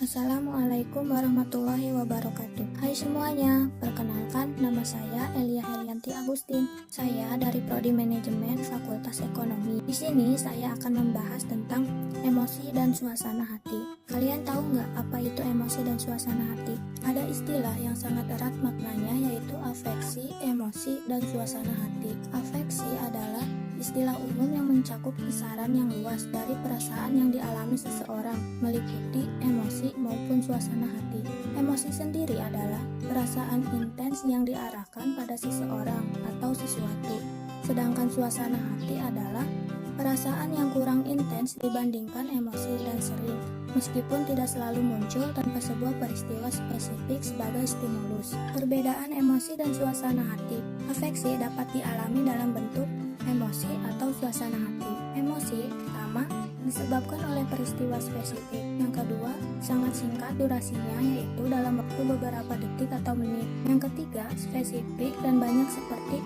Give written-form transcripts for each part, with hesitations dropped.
Assalamualaikum warahmatullahi wabarakatuh. Hai semuanya, perkenalkan nama saya Elia Herianti Agustin. Saya dari Prodi Manajemen Fakultas Ekonomi. Di sini saya akan membahas tentang emosi dan suasana hati. Kalian tahu nggak apa itu emosi dan suasana hati? Ada istilah yang sangat erat maknanya yaitu afeksi, emosi, dan suasana hati. Afeksi adalah istilah umum yang mencakup kisaran yang luas dari perasaan yang dialami seseorang, meliputi emosi maupun suasana hati. Emosi sendiri adalah perasaan intens yang diarahkan pada seseorang atau sesuatu. Sedangkan suasana hati adalah perasaan yang kurang intens dibandingkan emosi dan sering, meskipun tidak selalu muncul tanpa sebuah peristiwa spesifik sebagai stimulus. Perbedaan emosi dan suasana hati. Afeksi dapat dialami dalam bentuk emosi atau suasana hati. Emosi pertama disebabkan oleh peristiwa spesifik. Yang kedua, sangat singkat durasinya yaitu dalam waktu beberapa detik atau menit. Yang ketiga, spesifik dan banyak seperti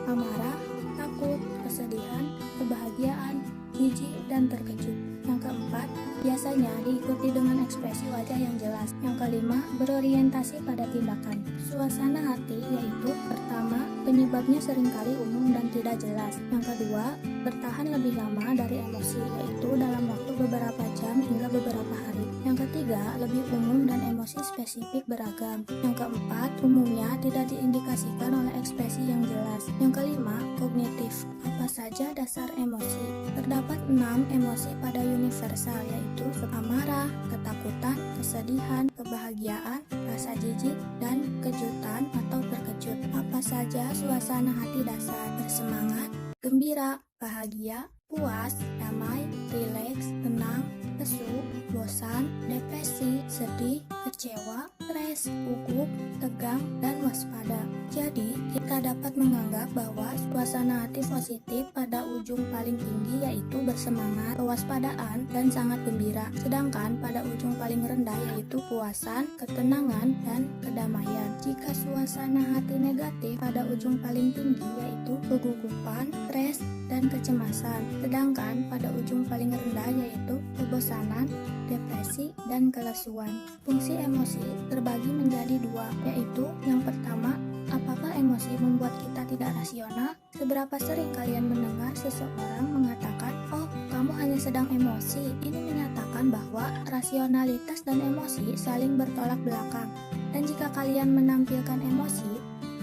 amarah, takut, kesedihan, kebahagiaan, jijik, dan terkejut. Yang keempat, biasanya diikuti dengan ekspresi wajah yang jelas. Yang kelima, berorientasi pada tindakan. Suasana hati yaitu pertama, penyebabnya seringkali umum dan tidak jelas. Yang kedua, bertahan lebih lama dari emosi yaitu dalam waktu beberapa jam hingga beberapa hari. Yang ketiga, lebih umum dan emosi spesifik beragam. Yang keempat, umumnya tidak diindikasikan oleh ekspresi yang jelas. Yang kelima, kognitif. Apa saja dasar emosi? Terdapat 6 emosi pada universal yaitu amarah, ketakutan, kesedihan, kebahagiaan, rasa jijik, dan kejutan atau terkejut. Apa saja suasana hati dasar? Bersemangat, gembira, bahagia, puas, damai, rileks, tenang, lesu, bosan, depresi, sedih, kecewa, stres, gugup, tegang, dan waspada. Jadi, kita dapat menganggap bahwa suasana hati positif pada ujung paling tinggi yaitu bersemangat, kewaspadaan, dan sangat gembira. Sedangkan pada ujung paling rendah yaitu puasan, ketenangan, dan kedamaian. Jika suasana hati negatif pada ujung paling tinggi yaitu kegugupan, stres, dan kecemasan. Sedangkan pada ujung paling rendah yaitu kebosanan, depresi, dan kelesuan. Fungsi emosi terbagi menjadi dua, yaitu yang pertama, apakah emosi membuat kita tidak rasional? Seberapa sering kalian mendengar seseorang mengatakan, "Oh, kamu hanya sedang emosi." Ini menyatakan bahwa rasionalitas dan emosi saling bertolak belakang. Dan jika kalian menampilkan emosi,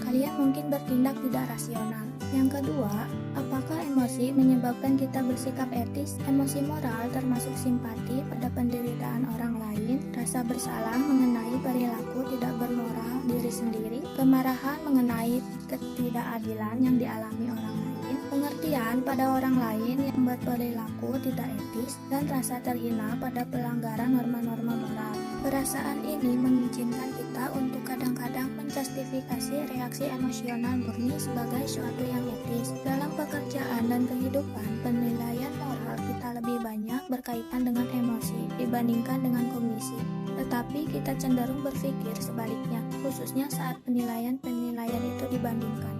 kalian mungkin bertindak tidak rasional. Yang kedua, apakah emosi menyebabkan kita bersikap etis? Emosi moral termasuk simpati pada penderitaan orang lain, rasa bersalah mengenai perilaku tidak bermoral diri sendiri, kemarahan mengenai ketidakadilan yang dialami orang lain, pengertian pada orang lain yang berperilaku tidak etis, dan rasa terhina pada pelanggaran norma-norma moral. Perasaan ini mengizinkan kita untuk kadang-kadang menjustifikasi reaksi emosional murni sebagai suatu yang etis. Dalam pekerjaan dan kehidupan, penilaian moral kita lebih banyak berkaitan dengan emosi dibandingkan dengan kognisi. Tetapi kita cenderung berpikir sebaliknya, khususnya saat penilaian-penilaian itu dibandingkan.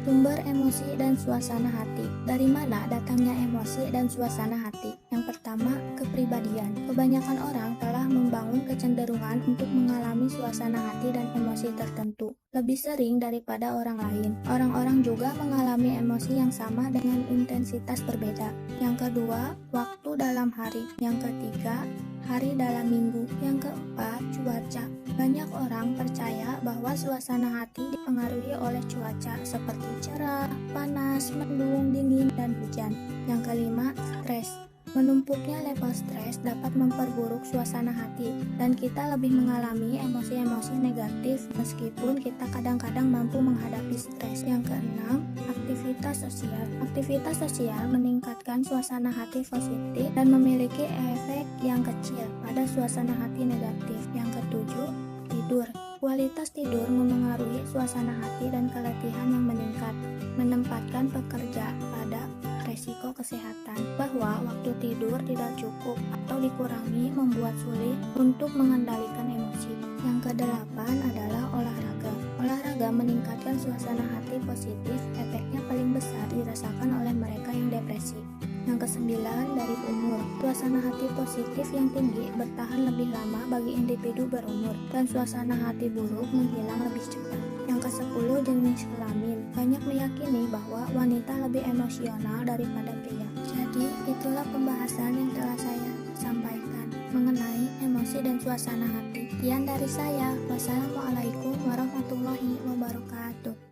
Sumber emosi dan suasana hati. Dari mana datangnya emosi dan suasana hati? Yang pertama, kepribadian. Kebanyakan orang telah membangun kecenderungan untuk mengalami suasana hati dan emosi tertentu lebih sering daripada orang lain. Orang-orang juga mengalami emosi yang sama dengan intensitas berbeda. Yang kedua, waktu dalam hari. Yang ketiga, hari dalam minggu. Yang keempat, cuaca. Banyak orang percaya bahwa suasana hati dipengaruhi oleh cuaca seperti cerah, panas, mendung, dingin, dan hujan. Yang kelima, stres. Menumpuknya level stres dapat memperburuk suasana hati dan kita lebih mengalami emosi-emosi negatif meskipun kita kadang-kadang mampu menghadapi stres. Yang keenam, aktivitas sosial. Aktivitas sosial meningkatkan suasana hati positif dan memiliki efek yang kecil pada suasana hati negatif. Yang ketujuh, tidur. Kualitas tidur memengaruhi suasana hati dan keletihan yang meningkat, menempatkan pekerja pada resiko kesehatan, bahwa waktu tidur tidak cukup atau dikurangi membuat sulit untuk mengendalikan emosi. Yang kedelapan adalah olahraga. Olahraga meningkatkan suasana hati positif, efeknya paling besar dirasakan oleh mereka yang depresi. Yang kesembilan, dari umur. Suasana hati positif yang tinggi bertahan lebih lama bagi individu berumur, dan suasana hati buruk menghilang lebih cepat. Yang ke-10, jenis kelamin. Banyak meyakini bahwa wanita lebih emosional daripada pria. Jadi, itulah pembahasan yang telah saya sampaikan mengenai emosi dan suasana hati. Sekian dari saya. Wassalamualaikum warahmatullahi wabarakatuh.